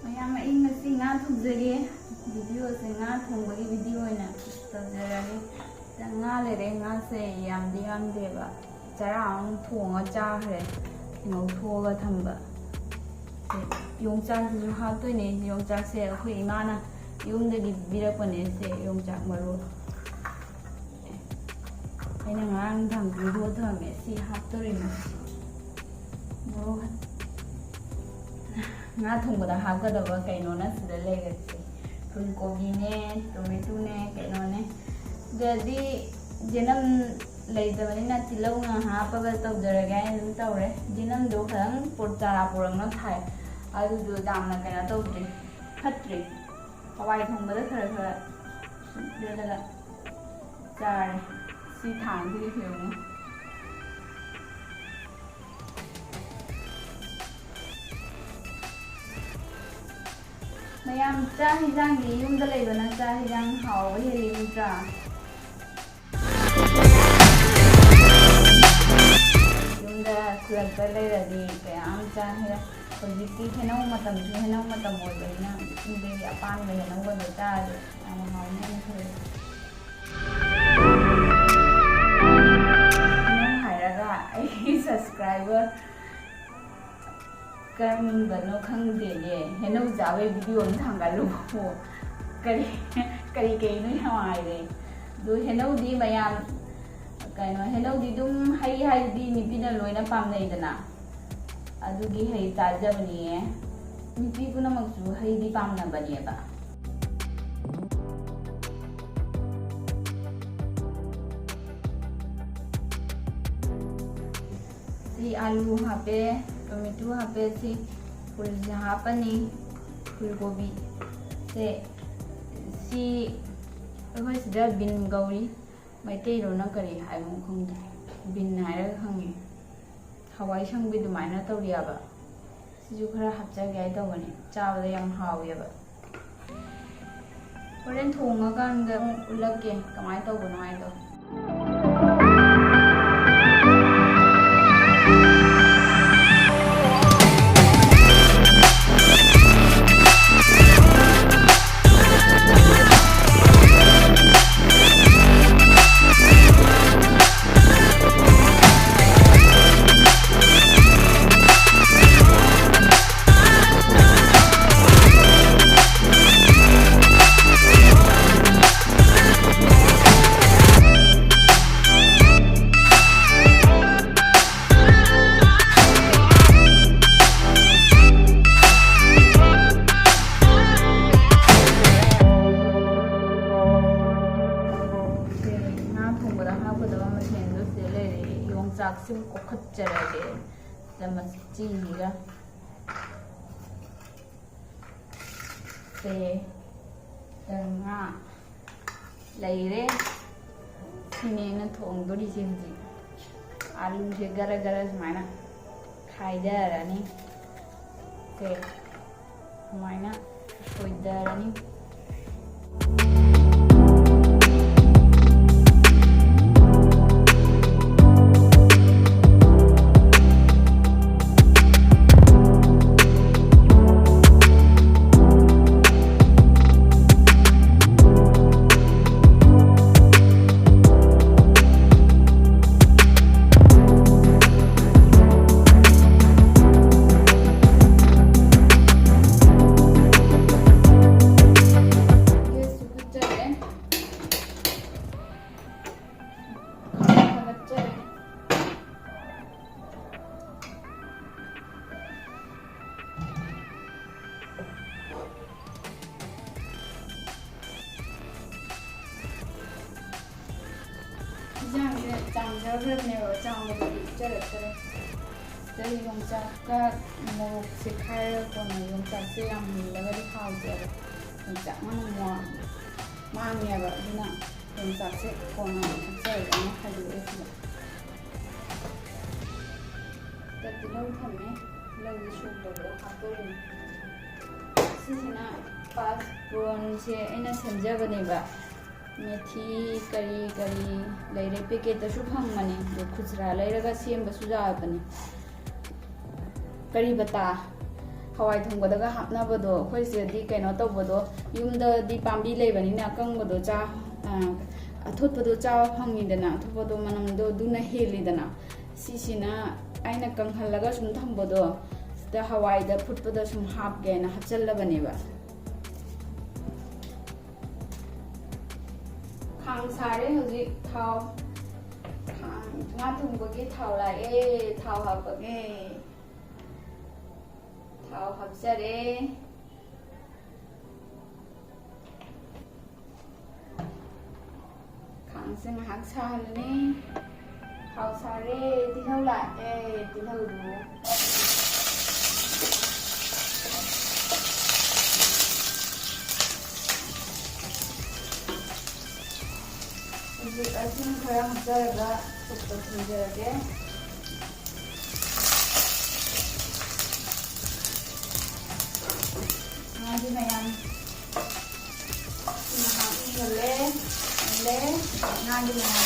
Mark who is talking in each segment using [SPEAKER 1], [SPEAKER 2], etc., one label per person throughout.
[SPEAKER 1] ꯃꯌꯥꯝ ꯑꯩ ꯉꯁꯤ ꯉꯥ ꯊꯣꯡꯖꯒꯦ ꯚꯤꯗꯤꯑꯣꯁꯦ ꯉꯥ ꯊꯣꯡꯕꯒꯤ ꯚꯤꯗꯤꯑꯣ ꯑꯣꯏꯅ ꯇꯧꯖꯔꯒꯦ ꯉꯥ ꯂꯩꯔꯦ ꯉꯥꯁꯦ ꯌꯥꯝꯗꯦꯕ ꯆꯔꯥ ꯑꯃ ꯊꯣꯡꯉ ꯆꯥꯈ꯭ꯔꯦ ꯉꯧꯊꯣꯛꯑꯒ ꯊꯝꯕ ꯌꯣꯡꯆꯥꯛꯁꯤꯁꯨ ꯍꯥꯞꯇꯣꯏꯅꯦ ꯌꯣꯡꯆꯥꯛꯁꯦ ꯑꯩꯈꯣꯏ ꯏꯃꯥꯅ ꯌꯨꯝꯗꯒꯤ ꯄꯤꯔꯛꯄꯅꯦ ꯁꯦ ꯌꯣꯡꯆꯥꯛ ꯃꯔꯨ ꯑꯩꯅ ꯉꯔꯥꯡ ꯅꯨꯡꯗꯥꯡ ꯄꯤꯊꯣꯛꯑ ꯊꯝꯃꯦ ꯁꯤ ꯍꯥꯞꯇꯣꯔꯤꯅꯦ nga thongba hapgadaba kainona sida legase fulgobi ne tomato ne kainone jadi jenam leidabani na tilau nga hapaga tawjaraga dum tawre jenam do khang portara porangna thai adu do damna kaina tawdri phatri hawai thongba da khara khara delaga chare si thang di phemu mayam cha hijang gi yum da lei bana cha hijang hau he li tra yum da kurak da lei ra di kayam cha he hojiki henau matam oi baina inde apan me henau ba ta de am hau ne khare ne hairaga ai subscriber kan bano khang de ye heno jawe video on thangalu ho kari kari no hawai de do heno di mayam kaino heno di dum hai di ni pina loina pam nei dana adu gi hai tajabni ye ni pi puna maksu hai di pam na bani ba si alu hape tomato hape si ful hapani fulgobi se si ahoi sida bin gauri maitei ro na kari hai mo khong bin haira khangi hawai sangbi dumaina tawriya ba siju khara hapcha gai tawani chawa da yam hawi ba horen thonga kan da ulake kamai tawbano ai do sim ko khacharage damas chiga se tanga leire sine na thong dori simji alu je gara gara smaina khaidarani se smaina khoidarani yongchakka morok se khaira kona yongchak se yam laga di khau de yongchak ma mangya ba dina yongchak se kona se ma khadu esi tati lau thamme lau di shuk do hatori sisina pas ron se aina samjabane ba methi kari leire packet da su phangmani do khujra leiraga sem ba su ja bani kari bata hawai thongba hapnabado khoi sidi kaino tawbado yumda di pambi lebanina akangbado cha athutpado cha phangidana athupado manamdo duna helidana sisina aina kanghallaga sum thambado da hawai da phutpada sum hapge na hapchallabaneba khang sare hoji thau nga thongbagi thau lae thau hapage thau hapchare khang sing hak salni thau sare tihau lae tihau du asin khara hapcharaga sukta thunjarage ngadi mayam le ngadi mayam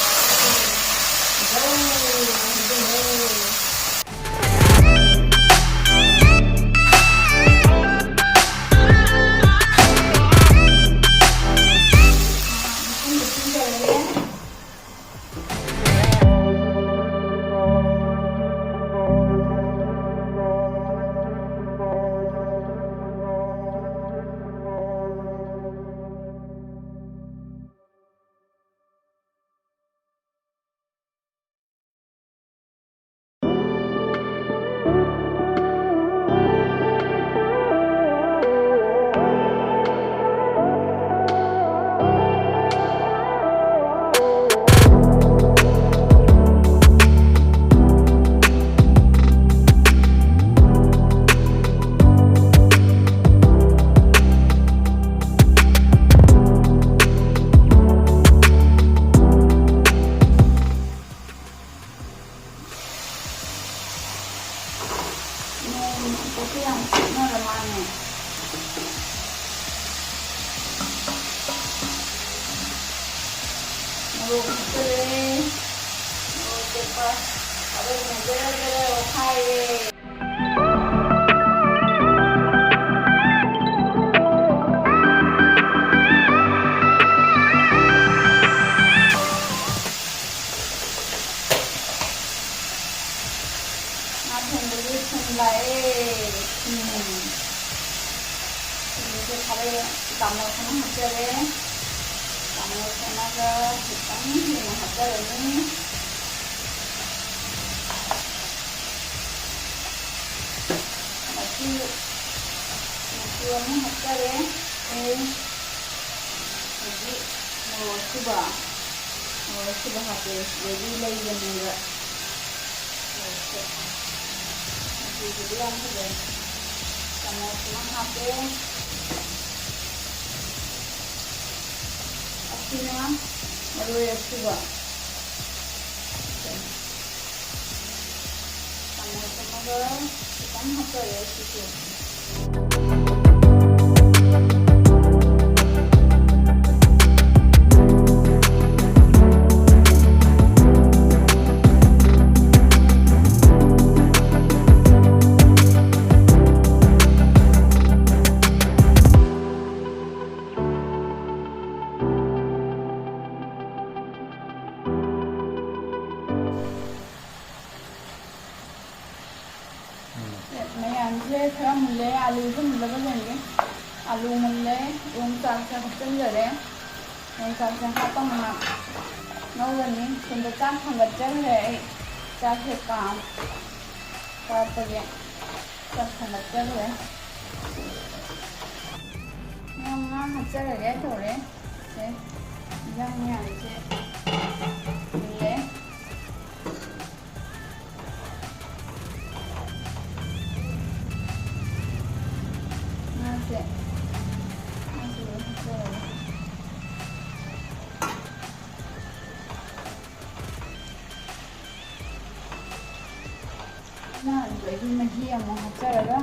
[SPEAKER 1] mahi among hapcharaga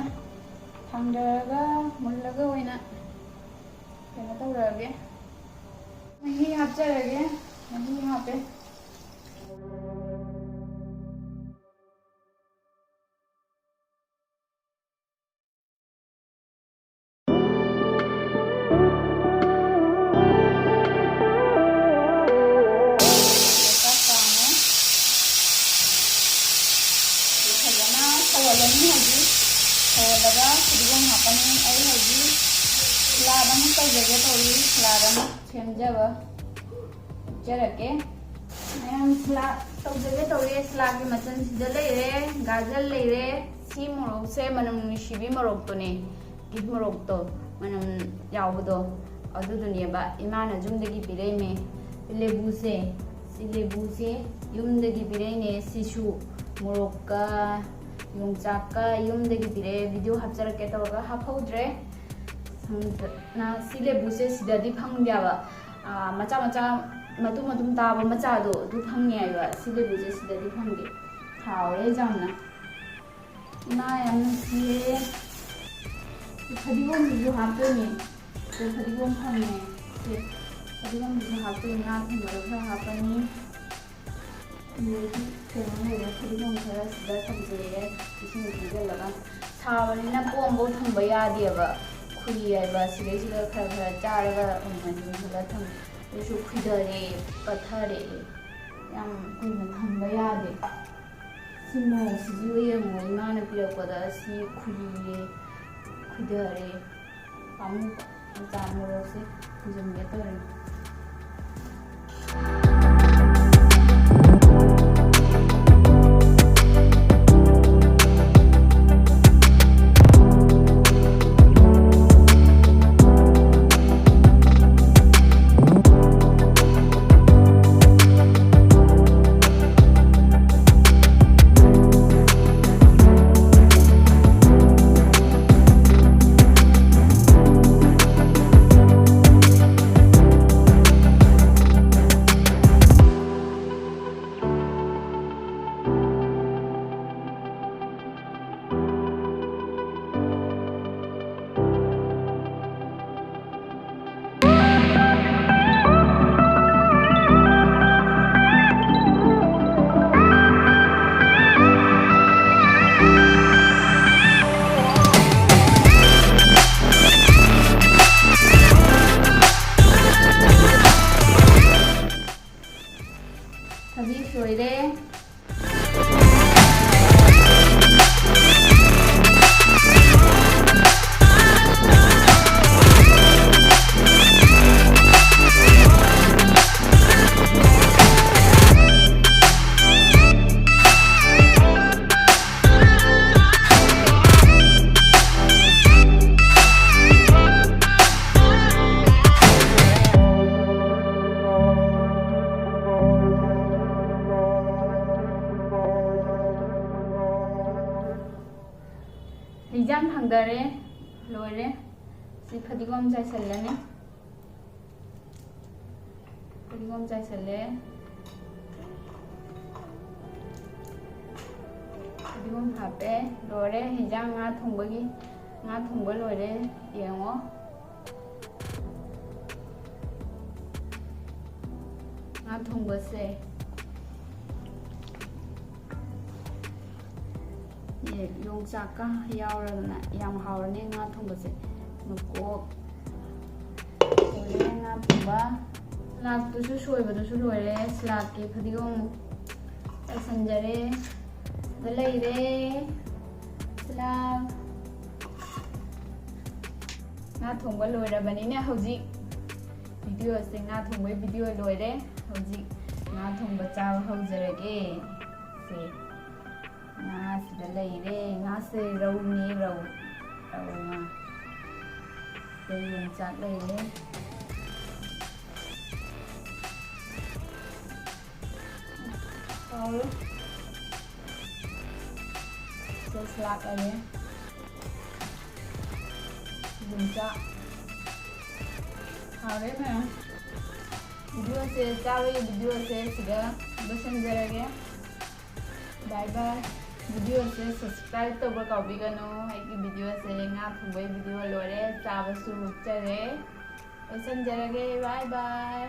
[SPEAKER 1] thangdaraga mullaga oina kena tawrage mahi hapcharage mahi hape ꯇꯧꯖꯒꯦ ꯇꯧꯔꯤ salad ꯑꯃ ꯁꯦꯝꯖꯕ ꯎꯠꯆꯔꯛꯀꯦ ꯃꯌꯥꯝ salad ꯇꯧꯖꯒꯦ ꯇꯧꯔꯤ ꯁꯂꯥꯗꯀꯤ ꯃꯆꯜꯁꯤꯗ ꯂꯩꯔꯦ ꯒꯥꯖꯔ ꯂꯩꯔꯦ ꯁꯤ ꯃꯣꯔꯣꯛꯁꯦ ꯃꯅꯝ ꯅꯨꯡꯁꯤꯕꯤ ꯃꯣꯔꯣꯛꯇꯨꯅꯦ ꯒꯤꯐ ꯃꯣꯔꯣꯛꯇꯣ ꯃꯅꯝ ꯌꯥꯎꯕꯗꯣ ꯑꯗꯨꯗꯨꯅꯦꯕ ꯏꯃꯥꯅ ꯌꯨꯝꯗꯒꯤ ꯄꯤꯔꯛꯏꯅꯦ ꯂꯦꯕꯨꯁꯦ ꯁꯤ ꯂꯦꯕꯨꯁꯦ ꯌꯨꯝꯗꯒꯤ ꯄꯤꯔꯛꯏꯅꯦ ꯁꯤꯁꯨ ꯃꯣꯔꯣꯛꯀ ꯌꯣꯡꯆꯥꯛꯀ ꯌꯨꯝꯗꯒꯤ ꯄꯤꯔꯛꯑꯦ ꯚꯤꯗꯤꯑꯣ ꯍꯥꯞꯆꯔꯛꯀꯦ ꯇꯧꯔꯒ ꯍꯥꯞꯍꯧꯗ꯭ꯔꯦ ꯁꯤ ꯂꯦꯕꯨꯁꯦ ꯁꯤꯗꯗꯤ ꯐꯪꯗꯦꯕ ꯃꯆꯥ ꯃꯆꯥ ꯃꯇꯨꯝ ꯃꯇꯨꯝ ꯇꯥꯕ ꯃꯆꯥꯗꯣ ꯑꯗꯨ ꯐꯪꯉꯦ ꯍꯥꯏꯕ ꯁꯤ ꯂꯦꯕꯨꯁꯦ ꯁꯤꯗꯗꯤ ꯐꯪꯗꯦ ꯍꯥꯎꯔꯦ ꯌꯥꯝꯅ ꯏꯃꯥ ꯌꯥꯝ ꯅꯨꯡꯁꯤꯌꯦ ꯐꯗꯤꯒꯣꯝꯗꯨꯁꯨ ꯍꯥꯞꯇꯣꯏꯅꯦ ꯐꯗꯤꯒꯣꯝ ꯐꯪꯉꯦ ꯁꯤ ꯐꯗꯤꯒꯣꯝꯗꯨꯁꯨ ꯍꯥꯞꯇꯣꯏꯅꯦ ꯉꯥ ꯊꯣꯡꯕꯗ ꯈꯔ ꯍꯥꯞꯄꯅꯤ ꯑꯗꯒꯤ ꯀꯩꯅꯣ ꯂꯩꯔꯦ ꯐꯗꯤꯒꯣꯝ ꯈꯔ ꯁꯤꯗ ꯊꯝꯖꯤꯜꯂꯦ ꯏꯁꯤꯡ ꯊꯝꯖꯤꯜꯂꯒ ꯁꯥꯕꯅꯤꯅ ꯄꯣꯝꯐꯥꯎ ꯊꯝꯕ ꯌꯥꯗꯦꯕ ꯈꯨꯏ ꯍꯥꯏꯕ ꯁꯤꯗꯩꯁꯤꯗ ꯈꯔ ꯈꯔ ꯆꯥꯔꯒ ꯌꯨꯡꯍꯜꯂꯒ ꯊꯝꯃꯦ ꯑꯗꯨꯁꯨ ꯈꯨꯏꯊꯔꯦ ꯄꯠꯊꯔꯛꯑꯦ ꯌꯥꯝ ꯀꯨꯏꯅ ꯊꯝꯕ ꯌꯥꯗꯦ ꯁꯤ ꯃꯣꯔꯣꯛꯁꯤꯁꯨ ꯌꯦꯡꯉꯣ ꯏꯃꯥꯅ ꯄꯤꯔꯛꯄꯗ ꯁꯤ ꯈꯨꯏꯔꯦ ꯈꯨꯏꯊꯔꯦ ꯄꯥꯝꯃꯨꯕ ꯃꯆꯥ ꯃꯣꯔꯣꯛꯁꯦ ꯊꯨꯖꯤꯟꯒꯦ ꯇꯧꯔꯦ ꯊꯕꯤ ꯁꯣꯏꯔꯦ ꯍꯤꯟꯖꯥꯡ ꯊꯥꯡꯗꯔꯦ ꯂꯣꯏꯔꯦ ꯁꯤ ꯐꯗꯤꯒꯣꯝ ꯆꯥꯏꯁꯜꯂꯅꯤ ꯐꯗꯤꯒꯣꯝ ꯆꯥꯏꯁꯜꯂꯦ ꯐꯗꯤꯒꯣꯝ ꯍꯥꯞꯄꯦ ꯂꯣꯏꯔꯦ ꯍꯤꯟꯖꯥꯡ ꯉꯥ ꯊꯣꯡꯕ ꯂꯣꯏꯔꯦ ꯌꯦꯡꯉꯣ ꯉꯥ ꯊꯣꯡꯕꯁꯦ ꯌꯣꯡꯆꯥꯛꯀ ꯌꯥꯎꯔꯒꯅ ꯌꯥꯝ ꯍꯥꯎꯔꯅꯤ ꯉꯥ ꯊꯣꯡꯕꯁꯦ ꯃꯀꯣꯛ ꯂꯣꯏꯔꯦ ꯉꯥ ꯊꯣꯡꯕ ꯁꯂꯥꯗꯇꯨꯁꯨ ꯁꯣꯏꯕꯗꯨꯁꯨ ꯂꯣꯏꯔꯦ ꯁꯂꯥꯗꯀꯤ ꯐꯗꯤꯒꯣꯝ ꯆꯥꯏꯁꯟꯖꯔꯦ ꯗ ꯂꯩꯔꯦ ꯁꯂꯥꯗ ꯉꯥ ꯊꯣꯡꯕ ꯂꯣꯏꯔꯕꯅꯤꯅ ꯍꯧꯖꯤꯛ ꯚꯤꯗꯤꯑꯣꯁꯦ ꯉꯥ ꯊꯣꯡꯕꯒꯤ ꯚꯤꯗꯤꯑꯣ ꯂꯣꯏꯔꯦ ꯍꯧꯖꯤꯛ ꯉꯥ ꯊꯣꯡꯕ ꯆꯥꯕ ꯍꯧꯖꯔꯒꯦ ꯁꯦ ꯉꯥꯁꯤꯗ ꯂꯩꯔꯦ ꯉꯥꯁꯦ ꯔꯧꯅꯤ ꯔꯧ ꯉꯥ ꯁꯤꯗ ꯌꯣꯡꯆꯥꯛ ꯂꯩꯔꯦ ꯍꯥꯎꯔꯦ ꯁꯤꯗ ꯁꯂꯥꯗ ꯂꯩꯔꯦ ꯌꯣꯡꯆꯥꯛ ꯍꯥꯎꯔꯦ ꯃꯌꯥꯝ ꯚꯤꯗꯤꯑꯣꯁꯦ ꯆꯥꯕꯒꯤ ꯚꯤꯗꯤꯑꯣꯁꯦ ꯁꯤꯗ ꯂꯣꯏꯁꯤꯟꯖꯔꯒꯦ ꯕꯥꯏ ꯕꯥꯏ ꯚꯤꯗꯤꯑꯣꯁꯦ ꯁꯕꯁꯀ꯭ꯔꯥꯏꯕ ꯇꯧꯕ ꯀꯥꯎꯕꯤꯒꯅꯨ ꯑꯩꯒꯤ ꯚꯤꯗꯤꯑꯣꯁꯦ ꯉꯥ ꯊꯣꯡꯕꯒꯤ ꯚꯤꯗꯤꯑꯣ ꯂꯣꯏꯔꯦ ꯆꯥꯕꯁꯨ ꯎꯠꯆꯔꯦ ꯂꯣꯏꯁꯤꯟꯖꯔꯒꯦ ꯕꯥꯏ ꯕꯥꯏ